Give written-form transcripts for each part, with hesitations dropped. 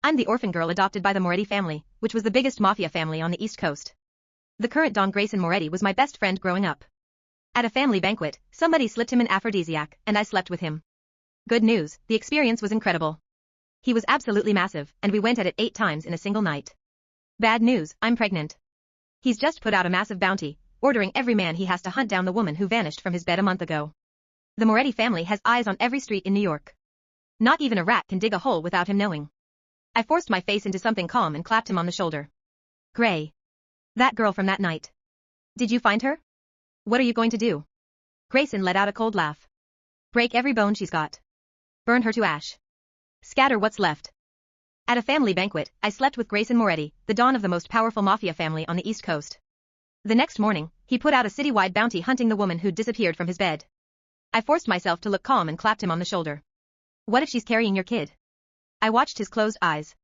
I'm the orphan girl adopted by the Moretti family, which was the biggest mafia family on the East Coast. The current Don Grayson Moretti was my best friend growing up. At a family banquet, somebody slipped him an aphrodisiac, and I slept with him. Good news, the experience was incredible. He was absolutely massive, and we went at it 8 times in a single night. Bad news, I'm pregnant. He's just put out a massive bounty, ordering every man he has to hunt down the woman who vanished from his bed a month ago. The Moretti family has eyes on every street in New York. Not even a rat can dig a hole without him knowing. I forced my face into something calm and clapped him on the shoulder. Gray. That girl from that night. Did you find her? What are you going to do? Grayson let out a cold laugh. Break every bone she's got. Burn her to ash. Scatter what's left. At a family banquet, I slept with Grayson Moretti, the don of the most powerful mafia family on the East Coast. The next morning, he put out a citywide bounty hunting the woman who'd disappeared from his bed. I forced myself to look calm and clapped him on the shoulder. What if she's carrying your kid? I watched his closed eyes.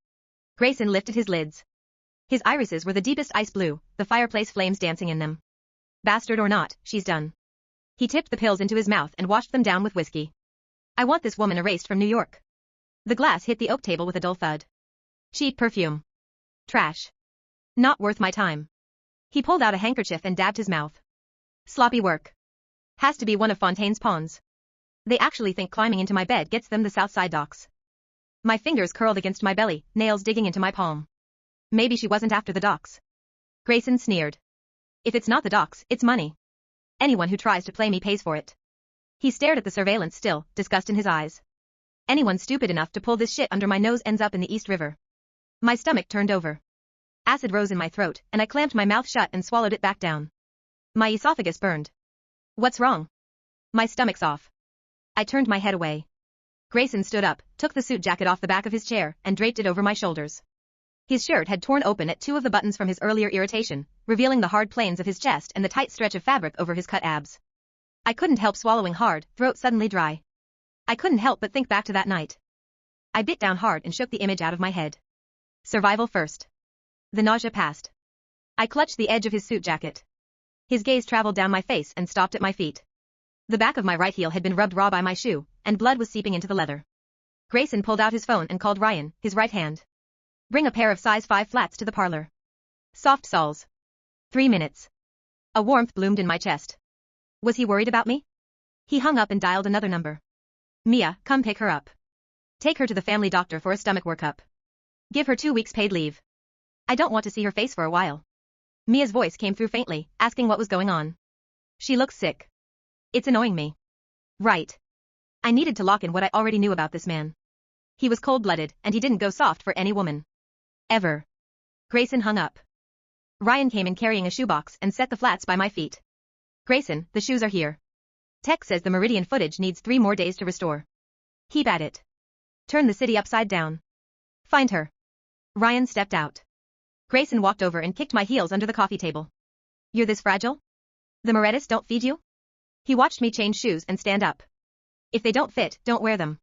Grayson lifted his lids. His irises were the deepest ice blue, the fireplace flames dancing in them. Bastard or not, she's done. He tipped the pills into his mouth and washed them down with whiskey. I want this woman erased from New York. The glass hit the oak table with a dull thud. Cheap perfume. Trash. Not worth my time. He pulled out a handkerchief and dabbed his mouth. Sloppy work. Has to be one of Fontaine's pawns. They actually think climbing into my bed gets them the Southside docks. My fingers curled against my belly, nails digging into my palm. Maybe she wasn't after the docks. Grayson sneered. If it's not the docks, it's money. Anyone who tries to play me pays for it. He stared at the surveillance still, disgust in his eyes. Anyone stupid enough to pull this shit under my nose ends up in the East River. My stomach turned over. Acid rose in my throat, and I clamped my mouth shut and swallowed it back down. My esophagus burned. What's wrong? My stomach's off. I turned my head away. Grayson stood up, took the suit jacket off the back of his chair, and draped it over my shoulders. His shirt had torn open at 2 of the buttons from his earlier irritation, revealing the hard planes of his chest and the tight stretch of fabric over his cut abs. I couldn't help swallowing hard, throat suddenly dry. I couldn't help but think back to that night. I bit down hard and shook the image out of my head. Survival first. The nausea passed. I clutched the edge of his suit jacket. His gaze traveled down my face and stopped at my feet. The back of my right heel had been rubbed raw by my shoe, and blood was seeping into the leather. Grayson pulled out his phone and called Ryan, his right hand. Bring a pair of size 5 flats to the parlor. Soft soles. 3 minutes. A warmth bloomed in my chest. Was he worried about me? He hung up and dialed another number. Mia, come pick her up. Take her to the family doctor for a stomach workup. Give her 2 weeks paid leave. I don't want to see her face for a while. Mia's voice came through faintly, asking what was going on. She looks sick. It's annoying me. Right. I needed to lock in what I already knew about this man. He was cold-blooded, and he didn't go soft for any woman. Ever. Grayson hung up. Ryan came in carrying a shoebox and set the flats by my feet. Grayson, the shoes are here. Tech says the Meridian footage needs 3 more days to restore. Keep at it. Turn the city upside down. Find her. Ryan stepped out. Grayson walked over and kicked my heels under the coffee table. You're this fragile? The Morettis don't feed you? He watched me change shoes and stand up. If they don't fit, don't wear them.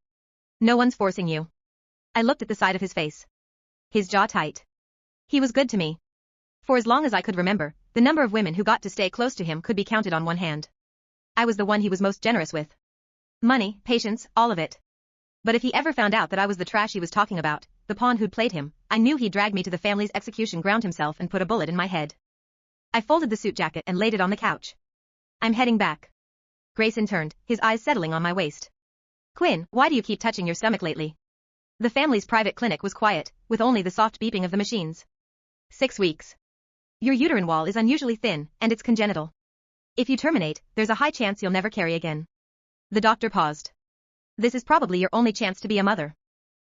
No one's forcing you. I looked at the side of his face. His jaw tight. He was good to me. For as long as I could remember, the number of women who got to stay close to him could be counted on one hand. I was the one he was most generous with. Money, patience, all of it. But if he ever found out that I was the trash he was talking about, the pawn who'd played him, I knew he'd drag me to the family's execution ground himself and put a bullet in my head. I folded the suit jacket and laid it on the couch. I'm heading back. Grayson turned, his eyes settling on my waist. Quinn, why do you keep touching your stomach lately? The family's private clinic was quiet, with only the soft beeping of the machines. 6 weeks. Your uterine wall is unusually thin, and it's congenital. If you terminate, there's a high chance you'll never carry again. The doctor paused. This is probably your only chance to be a mother.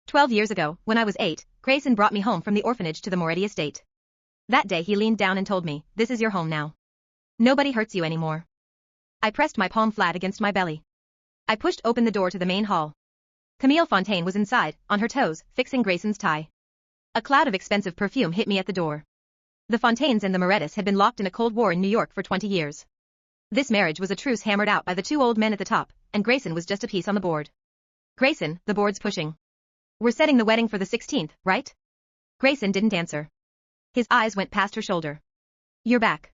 12 years ago, when I was 8, Grayson brought me home from the orphanage to the Moretti estate. That day he leaned down and told me, this is your home now. Nobody hurts you anymore. I pressed my palm flat against my belly. I pushed open the door to the main hall. Camille Fontaine was inside, on her toes, fixing Grayson's tie. A cloud of expensive perfume hit me at the door. The Fontaines and the Morettis had been locked in a cold war in New York for 20 years. This marriage was a truce hammered out by the 2 old men at the top, and Grayson was just a piece on the board. Grayson, the board's pushing. We're setting the wedding for the 16th, right? Grayson didn't answer. His eyes went past her shoulder. You're back.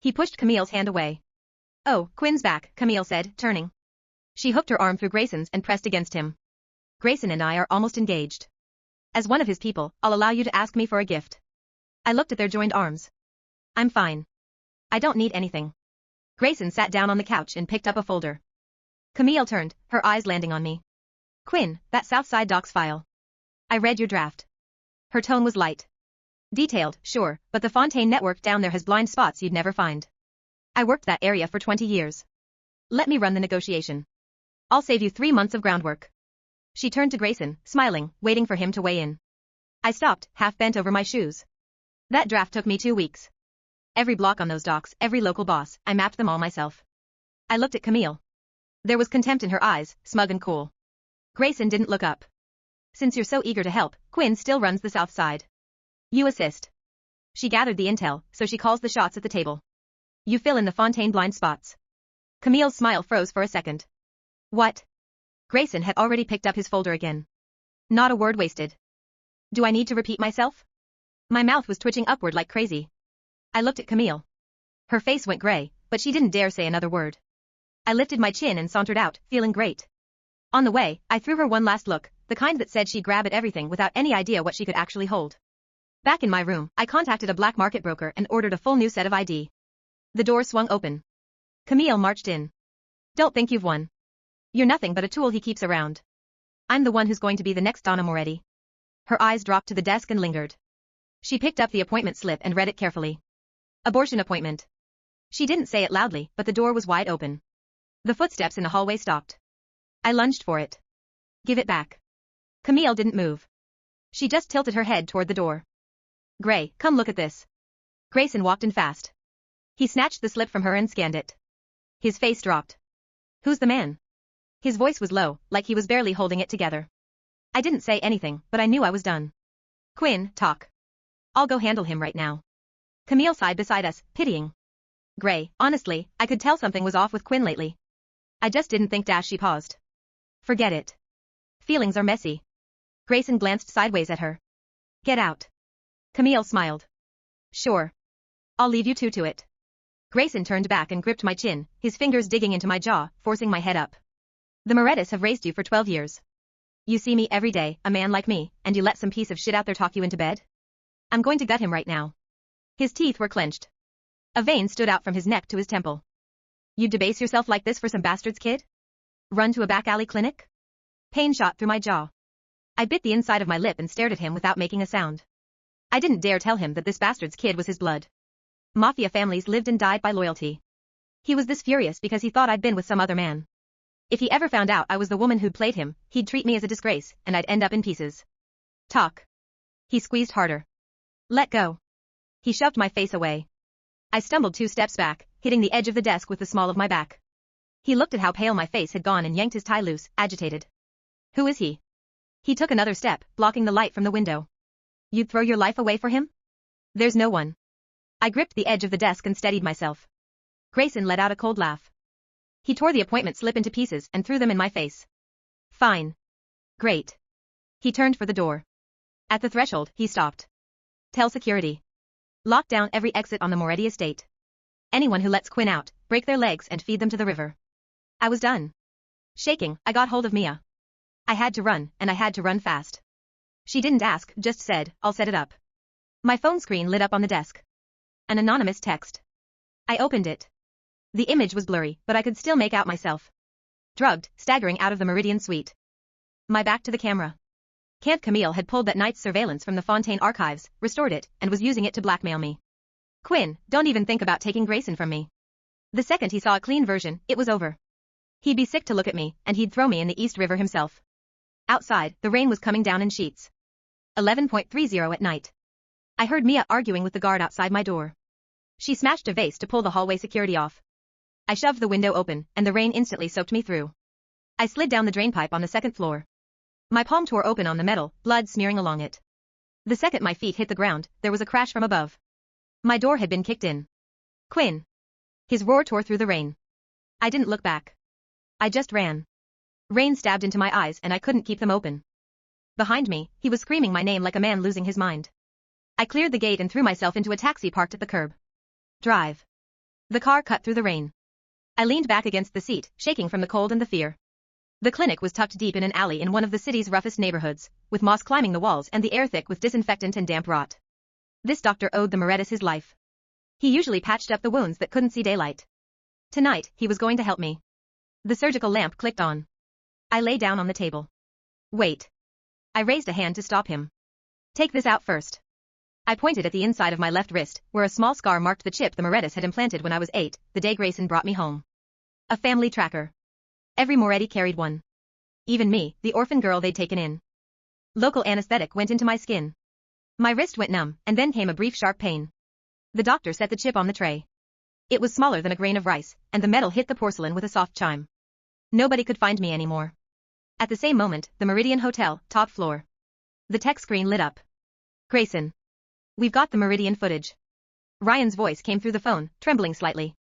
He pushed Camille's hand away. Oh, Quinn's back, Camille said, turning. She hooked her arm through Grayson's and pressed against him. Grayson and I are almost engaged. As one of his people, I'll allow you to ask me for a gift. I looked at their joined arms. I'm fine. I don't need anything. Grayson sat down on the couch and picked up a folder. Camille turned, her eyes landing on me. Quinn, that Southside Docs file. I read your draft. Her tone was light. Detailed, sure, but the Fontaine network down there has blind spots you'd never find. I worked that area for 20 years. Let me run the negotiation. I'll save you 3 months of groundwork. She turned to Grayson, smiling, waiting for him to weigh in. I stopped, half bent over my shoes. That draft took me 2 weeks. Every block on those docks, every local boss, I mapped them all myself. I looked at Camille. There was contempt in her eyes, smug and cool. Grayson didn't look up. Since you're so eager to help, Quinn still runs the South Side. You assist. She gathered the intel, so she calls the shots at the table. You fill in the Fontaine blind spots. Camille's smile froze for a second. What? Grayson had already picked up his folder again. Not a word wasted. Do I need to repeat myself? My mouth was twitching upward like crazy. I looked at Camille. Her face went gray, but she didn't dare say another word. I lifted my chin and sauntered out, feeling great. On the way, I threw her one last look, the kind that said she'd grab at everything without any idea what she could actually hold. Back in my room, I contacted a black market broker and ordered a full new set of ID. The door swung open. Camille marched in. Don't think you've won. You're nothing but a tool he keeps around. I'm the one who's going to be the next Donna Moretti. Her eyes dropped to the desk and lingered. She picked up the appointment slip and read it carefully. Abortion appointment. She didn't say it loudly, but the door was wide open. The footsteps in the hallway stopped. I lunged for it. Give it back. Camille didn't move. She just tilted her head toward the door. Gray, come look at this. Grayson walked in fast. He snatched the slip from her and scanned it. His face dropped. Who's the man? His voice was low, like he was barely holding it together. I didn't say anything, but I knew I was done. Quinn, talk. I'll go handle him right now. Camille sighed beside us, pitying. Gray, honestly, I could tell something was off with Quinn lately. I just didn't think. She paused. Forget it. Feelings are messy. Grayson glanced sideways at her. Get out. Camille smiled. Sure. I'll leave you two to it. Grayson turned back and gripped my chin, his fingers digging into my jaw, forcing my head up. The Morettis have raised you for 12 years. You see me every day, a man like me, and you let some piece of shit out there talk you into bed? I'm going to gut him right now. His teeth were clenched. A vein stood out from his neck to his temple. You'd debase yourself like this for some bastard's kid? Run to a back alley clinic? Pain shot through my jaw. I bit the inside of my lip and stared at him without making a sound. I didn't dare tell him that this bastard's kid was his blood. Mafia families lived and died by loyalty. He was this furious because he thought I'd been with some other man. If he ever found out I was the woman who'd played him, he'd treat me as a disgrace, and I'd end up in pieces. Talk. He squeezed harder. Let go. He shoved my face away. I stumbled 2 steps back, hitting the edge of the desk with the small of my back. He looked at how pale my face had gone and yanked his tie loose, agitated. Who is he? He took another step, blocking the light from the window. You'd throw your life away for him? There's no one. I gripped the edge of the desk and steadied myself. Grayson let out a cold laugh. He tore the appointment slip into pieces and threw them in my face. Fine. Great. He turned for the door. At the threshold, he stopped. Tell security. Lock down every exit on the Moretti estate. Anyone who lets Quinn out, break their legs and feed them to the river. I was done. Shaking, I got hold of Mia. I had to run, and I had to run fast. She didn't ask, just said, I'll set it up. My phone screen lit up on the desk. An anonymous text. I opened it. The image was blurry, but I could still make out myself. Drugged, staggering out of the Meridian suite. My back to the camera. Camp Camille had pulled that night's surveillance from the Fontaine archives, restored it, and was using it to blackmail me. Quinn, don't even think about taking Grayson from me. The second he saw a clean version, it was over. He'd be sick to look at me, and he'd throw me in the East River himself. Outside, the rain was coming down in sheets. 11:30 at night. I heard Mia arguing with the guard outside my door. She smashed a vase to pull the hallway security off. I shoved the window open, and the rain instantly soaked me through. I slid down the drainpipe on the 2nd floor. My palm tore open on the metal, blood smearing along it. The second my feet hit the ground, there was a crash from above. My door had been kicked in. Quinn. His roar tore through the rain. I didn't look back. I just ran. Rain stabbed into my eyes and I couldn't keep them open. Behind me, he was screaming my name like a man losing his mind. I cleared the gate and threw myself into a taxi parked at the curb. Drive. The car cut through the rain. I leaned back against the seat, shaking from the cold and the fear. The clinic was tucked deep in an alley in one of the city's roughest neighborhoods, with moss climbing the walls and the air thick with disinfectant and damp rot. This doctor owed the Morettis his life. He usually patched up the wounds that couldn't see daylight. Tonight, he was going to help me. The surgical lamp clicked on. I lay down on the table. Wait. I raised a hand to stop him. Take this out first. I pointed at the inside of my left wrist, where a small scar marked the chip the Morettis had implanted when I was 8, the day Grayson brought me home. A family tracker. Every Moretti carried one. Even me, the orphan girl they'd taken in. Local anesthetic went into my skin. My wrist went numb, and then came a brief sharp pain. The doctor set the chip on the tray. It was smaller than a grain of rice, and the metal hit the porcelain with a soft chime. Nobody could find me anymore. At the same moment, the Meridian Hotel, top floor. The tech screen lit up. Grayson. We've got the Meridian footage. Ryan's voice came through the phone, trembling slightly.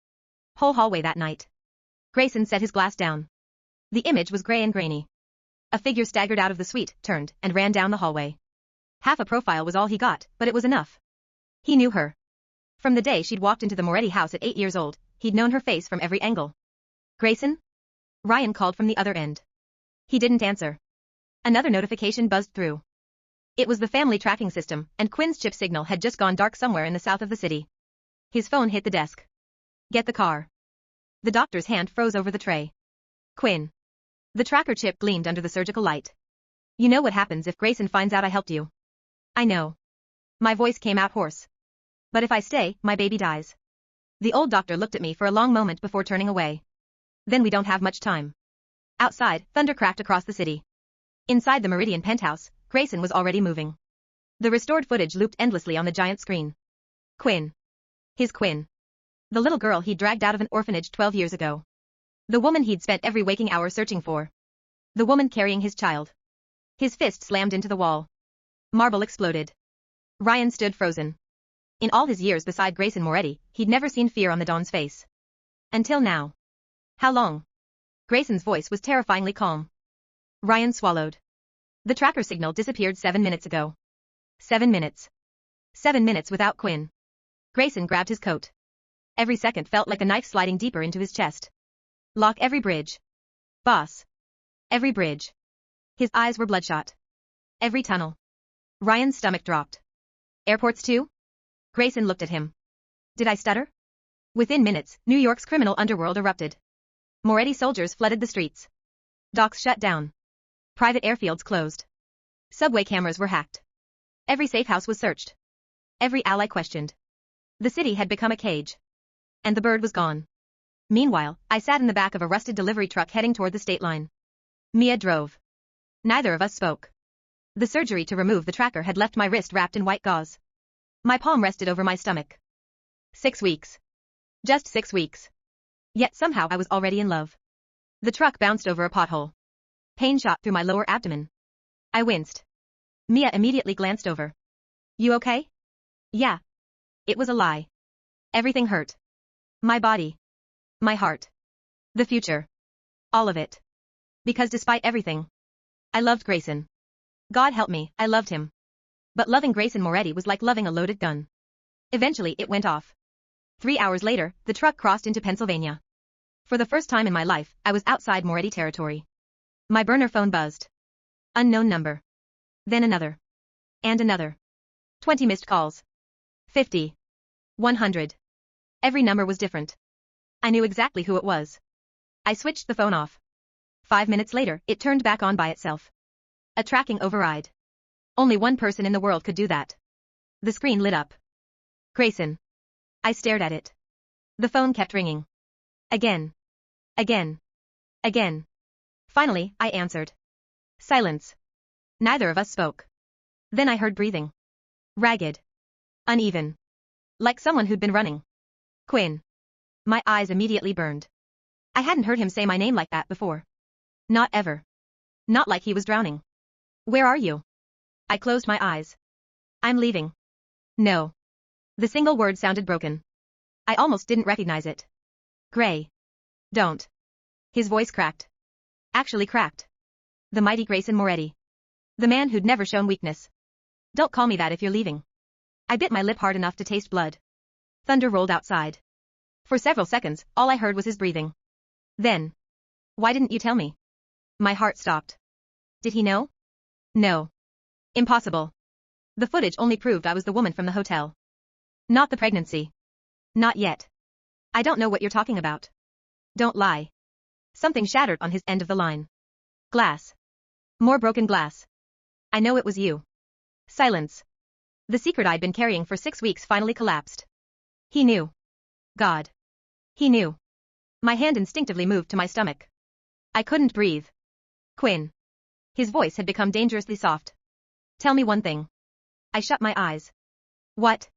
Whole hallway that night. Grayson set his glass down. The image was gray and grainy. A figure staggered out of the suite, turned, and ran down the hallway. Half a profile was all he got, but it was enough. He knew her. From the day she'd walked into the Moretti house at 8 years old, he'd known her face from every angle. Grayson? Ryan called from the other end. He didn't answer. Another notification buzzed through. It was the family tracking system, and Quinn's chip signal had just gone dark somewhere in the south of the city. His phone hit the desk. Get the car. The doctor's hand froze over the tray. Quinn. The tracker chip gleamed under the surgical light. You know what happens if Grayson finds out I helped you. I know. My voice came out hoarse. But if I stay, my baby dies. The old doctor looked at me for a long moment before turning away. Then we don't have much time. Outside, thunder cracked across the city. Inside the Meridian penthouse, Grayson was already moving. The restored footage looped endlessly on the giant screen. Quinn. His Quinn. The little girl he'd dragged out of an orphanage 12 years ago. The woman he'd spent every waking hour searching for. The woman carrying his child. His fist slammed into the wall. Marble exploded. Ryan stood frozen. In all his years beside Grayson Moretti, he'd never seen fear on the Don's face. Until now. How long? Grayson's voice was terrifyingly calm. Ryan swallowed. The tracker signal disappeared 7 minutes ago. 7 minutes. 7 minutes without Quinn. Grayson grabbed his coat. Every second felt like a knife sliding deeper into his chest. Lock every bridge. Boss. Every bridge. His eyes were bloodshot. Every tunnel. Ryan's stomach dropped. Airports too? Grayson looked at him. Did I stutter? Within minutes, New York's criminal underworld erupted. Moretti soldiers flooded the streets. Docks shut down. Private airfields closed. Subway cameras were hacked. Every safe house was searched. Every ally questioned. The city had become a cage. And the bird was gone. Meanwhile, I sat in the back of a rusted delivery truck heading toward the state line. Mia drove. Neither of us spoke. The surgery to remove the tracker had left my wrist wrapped in white gauze. My palm rested over my stomach. 6 weeks. Just 6 weeks. Yet somehow I was already in love. The truck bounced over a pothole. Pain shot through my lower abdomen. I winced. Mia immediately glanced over. You okay? Yeah. It was a lie. Everything hurt. My body. My heart. The future. All of it. Because despite everything, I loved Grayson. God help me, I loved him. But loving Grayson Moretti was like loving a loaded gun. Eventually it went off. 3 hours later, the truck crossed into Pennsylvania. For the first time in my life, I was outside Moretti territory. My burner phone buzzed. Unknown number. Then another. And another. 20 missed calls. 50. 100. Every number was different. I knew exactly who it was. I switched the phone off. 5 minutes later, it turned back on by itself. A tracking override. Only one person in the world could do that. The screen lit up. Grayson. I stared at it. The phone kept ringing. Again. Again. Again. Finally, I answered. Silence. Neither of us spoke. Then I heard breathing. Ragged. Uneven. Like someone who'd been running. Quinn. My eyes immediately burned. I hadn't heard him say my name like that before. Not ever. Not like he was drowning. Where are you? I closed my eyes. I'm leaving. No. The single word sounded broken. I almost didn't recognize it. Gray. Don't. His voice cracked. Actually cracked. The mighty Grayson Moretti. The man who'd never shown weakness. Don't call me that if you're leaving. I bit my lip hard enough to taste blood. Thunder rolled outside. For several seconds, all I heard was his breathing. Then. Why didn't you tell me? My heart stopped. Did he know? No. Impossible. The footage only proved I was the woman from the hotel. Not the pregnancy. Not yet. I don't know what you're talking about. Don't lie. Something shattered on his end of the line. Glass. More broken glass. I know it was you. Silence. The secret I'd been carrying for 6 weeks finally collapsed. He knew. God. He knew. My hand instinctively moved to my stomach. I couldn't breathe. Quinn. His voice had become dangerously soft. Tell me one thing. I shut my eyes. What?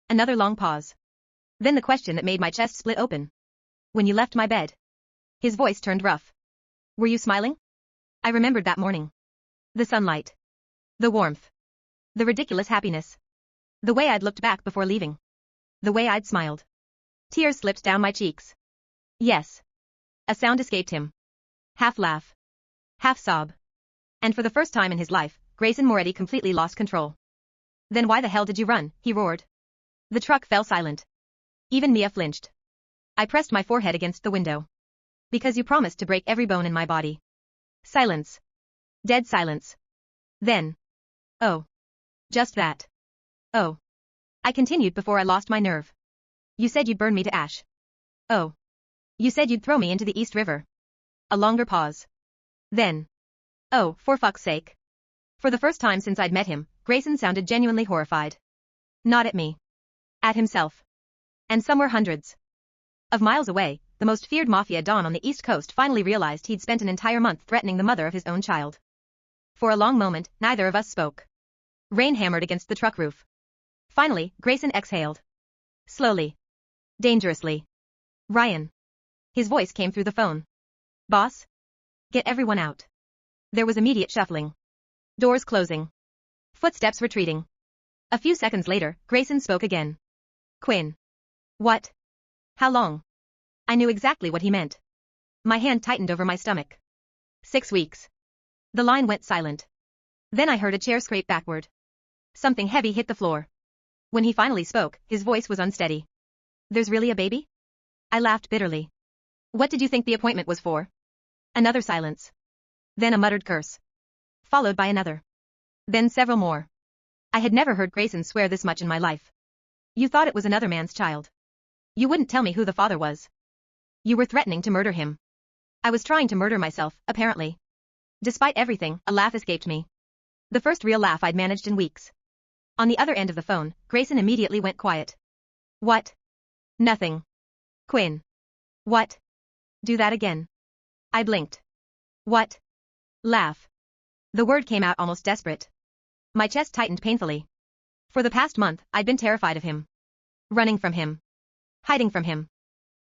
Another long pause. Then the question that made my chest split open. When you left my bed. His voice turned rough. Were you smiling? I remembered that morning. The sunlight. The warmth. The ridiculous happiness. The way I'd looked back before leaving. The way I'd smiled. Tears slipped down my cheeks. Yes. A sound escaped him. Half laugh. Half sob. And for the first time in his life, Grayson Moretti completely lost control. Then why the hell did you run? He roared. The truck fell silent. Even Mia flinched. I pressed my forehead against the window. Because you promised to break every bone in my body. Silence. Dead silence. Then. Oh. Just that. Oh. I continued before I lost my nerve. You said you'd burn me to ash. Oh. You said you'd throw me into the East River. A longer pause. Then. Oh, for fuck's sake. For the first time since I'd met him, Grayson sounded genuinely horrified. Not at me. At himself. And somewhere hundreds of miles away, the most feared mafia don on the East Coast finally realized he'd spent an entire month threatening the mother of his own child. For a long moment, neither of us spoke. Rain hammered against the truck roof. Finally, Grayson exhaled. Slowly. Dangerously. Ryan. His voice came through the phone. Boss? Get everyone out. There was immediate shuffling. Doors closing. Footsteps retreating. A few seconds later, Grayson spoke again. Quinn. What? How long? I knew exactly what he meant. My hand tightened over my stomach. 6 weeks. The line went silent. Then I heard a chair scrape backward. Something heavy hit the floor. When he finally spoke, his voice was unsteady. There's really a baby? I laughed bitterly. What did you think the appointment was for? Another silence. Then a muttered curse. Followed by another. Then several more. I had never heard Grayson swear this much in my life. You thought it was another man's child. You wouldn't tell me who the father was. You were threatening to murder him. I was trying to murder myself, apparently. Despite everything, a laugh escaped me. The first real laugh I'd managed in weeks. On the other end of the phone, Grayson immediately went quiet. What? Nothing. Quinn. What? Do that again. I blinked. What? Laugh. The word came out almost desperate. My chest tightened painfully. For the past month, I'd been terrified of him. Running from him. Hiding from him.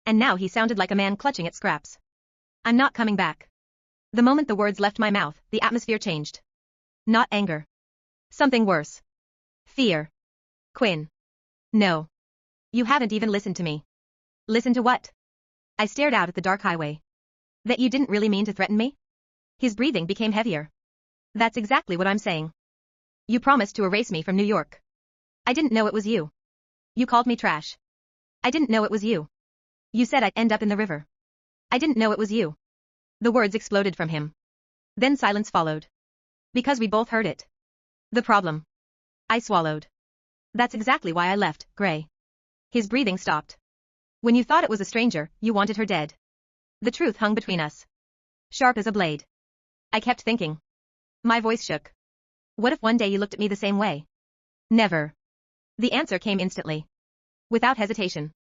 And now he sounded like a man clutching at scraps. I'm not coming back. The moment the words left my mouth, the atmosphere changed. Not anger. Something worse. Fear. Quinn. No. You haven't even listened to me. Listen to what? I stared out at the dark highway. That you didn't really mean to threaten me? His breathing became heavier. That's exactly what I'm saying. You promised to erase me from New York. I didn't know it was you. You called me trash. I didn't know it was you. You said I'd end up in the river. I didn't know it was you. The words exploded from him. Then silence followed. Because we both heard it. The problem. I swallowed. That's exactly why I left, Gray. His breathing stopped. When you thought it was a stranger, you wanted her dead. The truth hung between us. Sharp as a blade. I kept thinking. My voice shook. What if one day you looked at me the same way? Never. The answer came instantly. Without hesitation.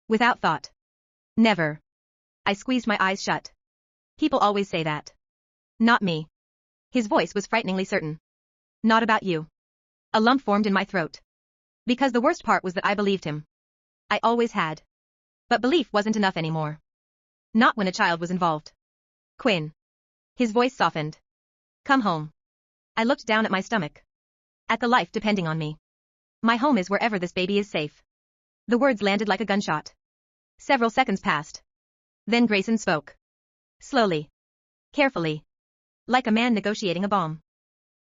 Without thought. Never. I squeezed my eyes shut. People always say that. Not me. His voice was frighteningly certain. Not about you. A lump formed in my throat. Because the worst part was that I believed him. I always had. But belief wasn't enough anymore. Not when a child was involved. Quinn. His voice softened. Come home. I looked down at my stomach. At the life depending on me. My home is wherever this baby is safe. The words landed like a gunshot. Several seconds passed. Then Grayson spoke. Slowly. Carefully. Like a man negotiating a bomb.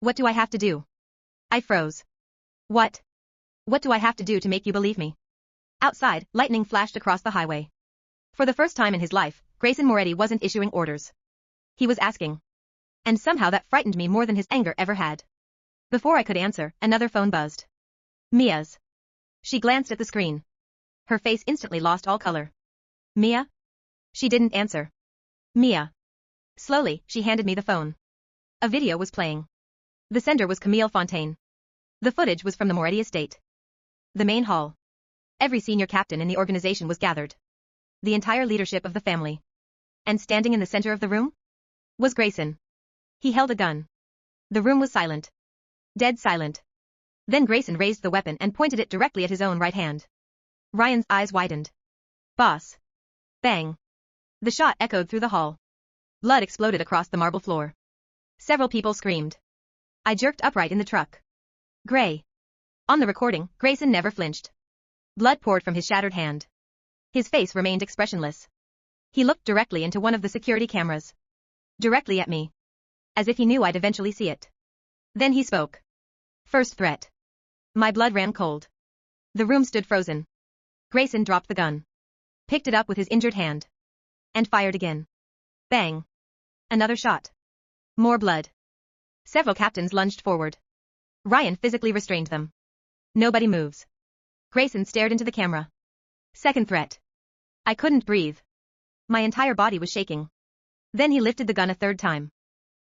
What do I have to do? I froze. What? What do I have to do to make you believe me? Outside, lightning flashed across the highway. For the first time in his life, Grayson Moretti wasn't issuing orders. He was asking. And somehow that frightened me more than his anger ever had. Before I could answer, another phone buzzed. Mia's. She glanced at the screen. Her face instantly lost all color. Mia? She didn't answer. Mia. Slowly, she handed me the phone. A video was playing. The sender was Camille Fontaine. The footage was from the Moretti estate. The main hall. Every senior captain in the organization was gathered. The entire leadership of the family. And standing in the center of the room? Was Grayson. He held a gun. The room was silent. Dead silent. Then Grayson raised the weapon and pointed it directly at his own right hand. Ryan's eyes widened. Boss. Bang. The shot echoed through the hall. Blood exploded across the marble floor. Several people screamed. I jerked upright in the truck. Gray. On the recording, Grayson never flinched. Blood poured from his shattered hand. His face remained expressionless. He looked directly into one of the security cameras. Directly at me. As if he knew I'd eventually see it. Then he spoke. First threat. My blood ran cold. The room stood frozen. Grayson dropped the gun. Picked it up with his injured hand. And fired again. Bang. Another shot. More blood. Several captains lunged forward. Ryan physically restrained them. Nobody moves. Grayson stared into the camera. Second threat. I couldn't breathe. My entire body was shaking. Then he lifted the gun a third time.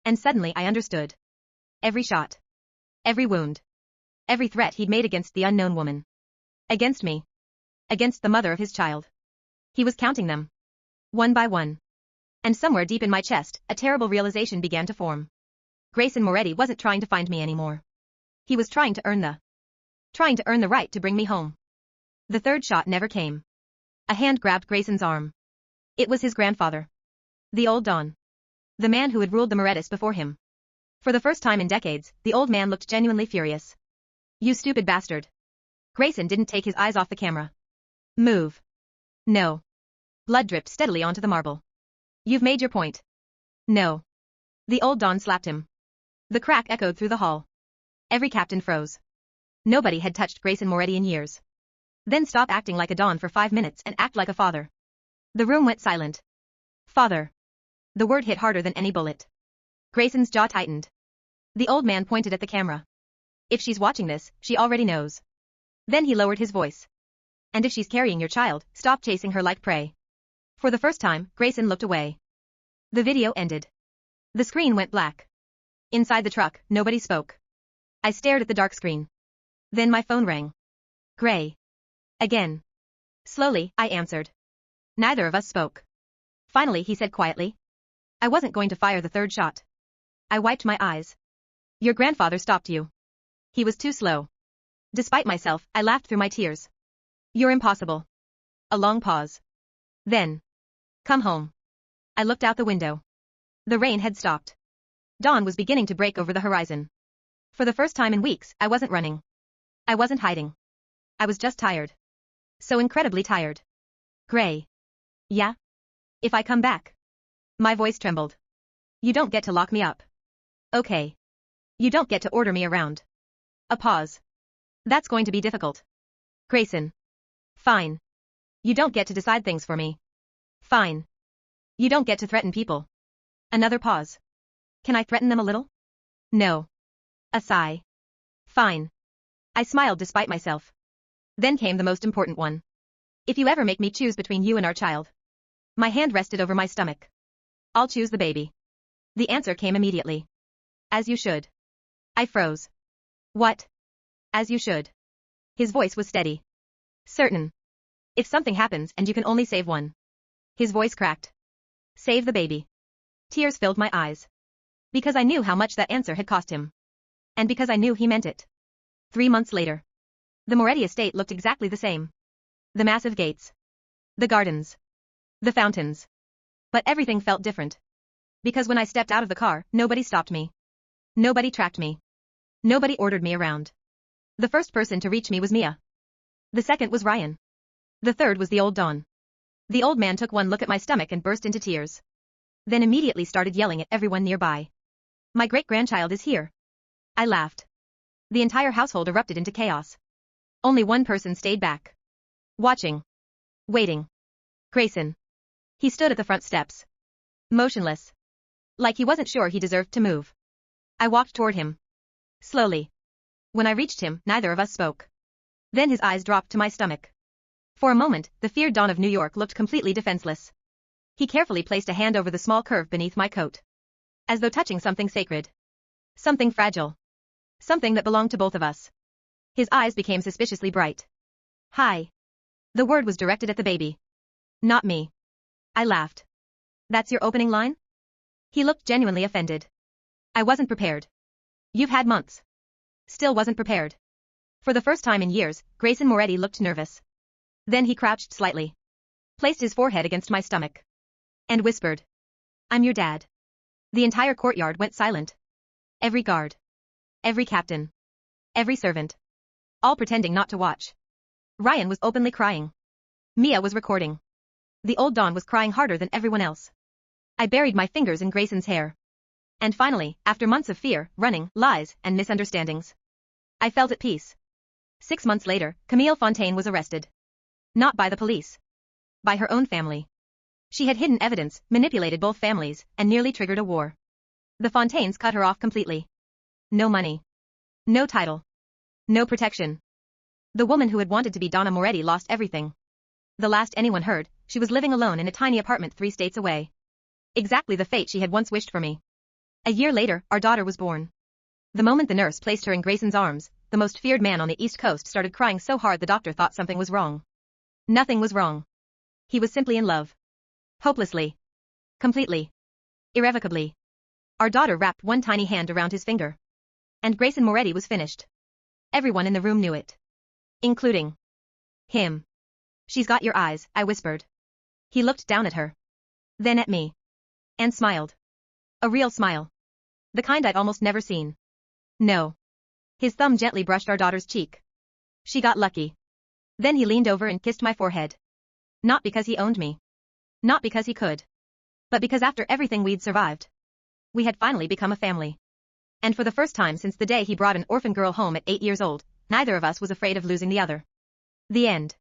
And suddenly I understood. Every shot. Every wound. Every threat he'd made against the unknown woman. Against me. Against the mother of his child. He was counting them. One by one. And somewhere deep in my chest, a terrible realization began to form. Grayson Moretti wasn't trying to find me anymore. He was trying to earn the right to bring me home. The third shot never came. A hand grabbed Grayson's arm. It was his grandfather. The old Don. The man who had ruled the Morettis before him. For the first time in decades, the old man looked genuinely furious. You stupid bastard. Grayson didn't take his eyes off the camera. Move. No. Blood dripped steadily onto the marble. You've made your point. No. The old Don slapped him. The crack echoed through the hall. Every captain froze. Nobody had touched Grayson Moretti in years. Then stop acting like a Don for 5 minutes and act like a father. The room went silent. Father. The word hit harder than any bullet. Grayson's jaw tightened. The old man pointed at the camera. If she's watching this, she already knows. Then he lowered his voice. And if she's carrying your child, stop chasing her like prey. For the first time, Grayson looked away. The video ended. The screen went black. Inside the truck, nobody spoke. I stared at the dark screen. Then my phone rang. Gray. Again. Slowly, I answered. Neither of us spoke. Finally he said quietly. I wasn't going to fire the third shot. I wiped my eyes. Your grandfather stopped you. He was too slow. Despite myself, I laughed through my tears. You're impossible. A long pause. Then. Come home. I looked out the window. The rain had stopped. Dawn was beginning to break over the horizon. For the first time in weeks, I wasn't running. I wasn't hiding. I was just tired. So incredibly tired. Gray. Yeah? If I come back. My voice trembled. You don't get to lock me up. Okay. You don't get to order me around. A pause. That's going to be difficult. Grayson. Fine. You don't get to decide things for me. Fine. You don't get to threaten people. Another pause. Can I threaten them a little? No. A sigh. Fine. I smiled despite myself. Then came the most important one. If you ever make me choose between you and our child. My hand rested over my stomach. I'll choose the baby. The answer came immediately. As you should. I froze. What? As you should. His voice was steady. Certain. If something happens and you can only save one. His voice cracked. Save the baby. Tears filled my eyes. Because I knew how much that answer had cost him. And because I knew he meant it. 3 months later. The Moretti estate looked exactly the same. The massive gates. The gardens. The fountains. But everything felt different. Because when I stepped out of the car, nobody stopped me. Nobody tracked me. Nobody ordered me around. The first person to reach me was Mia. The second was Ryan. The third was the old Don. The old man took one look at my stomach and burst into tears. Then immediately started yelling at everyone nearby. My great-grandchild is here. I laughed. The entire household erupted into chaos. Only one person stayed back. Watching. Waiting. Grayson. He stood at the front steps. Motionless. Like he wasn't sure he deserved to move. I walked toward him. Slowly. When I reached him, neither of us spoke. Then his eyes dropped to my stomach. For a moment, the feared Don of New York looked completely defenseless. He carefully placed a hand over the small curve beneath my coat. As though touching something sacred. Something fragile. Something that belonged to both of us. His eyes became suspiciously bright. Hi. The word was directed at the baby. Not me. I laughed. That's your opening line? He looked genuinely offended. I wasn't prepared. You've had months. Still wasn't prepared. For the first time in years, Grayson Moretti looked nervous. Then he crouched slightly. Placed his forehead against my stomach. And whispered. I'm your dad. The entire courtyard went silent. Every guard. Every captain. Every servant. All pretending not to watch. Ryan was openly crying. Mia was recording. The old Don was crying harder than everyone else. I buried my fingers in Grayson's hair. And finally, after months of fear, running, lies, and misunderstandings, I felt at peace. 6 months later, Camille Fontaine was arrested. Not by the police. By her own family. She had hidden evidence, manipulated both families, and nearly triggered a war. The Fontaines cut her off completely. No money. No title. No protection. The woman who had wanted to be Donna Moretti lost everything. The last anyone heard, she was living alone in a tiny apartment 3 states away. Exactly the fate she had once wished for me. A year later, our daughter was born. The moment the nurse placed her in Grayson's arms, the most feared man on the East Coast started crying so hard the doctor thought something was wrong. Nothing was wrong. He was simply in love. Hopelessly. Completely. Irrevocably. Our daughter wrapped one tiny hand around his finger. And Grayson Moretti was finished. Everyone in the room knew it. Including him. She's got your eyes, I whispered. He looked down at her. Then at me. And smiled. A real smile. The kind I'd almost never seen. No. His thumb gently brushed our daughter's cheek. She got lucky. Then he leaned over and kissed my forehead. Not because he owned me. Not because he could. But because after everything we'd survived, we had finally become a family. And for the first time since the day he brought an orphan girl home at 8 years old, neither of us was afraid of losing the other. The end.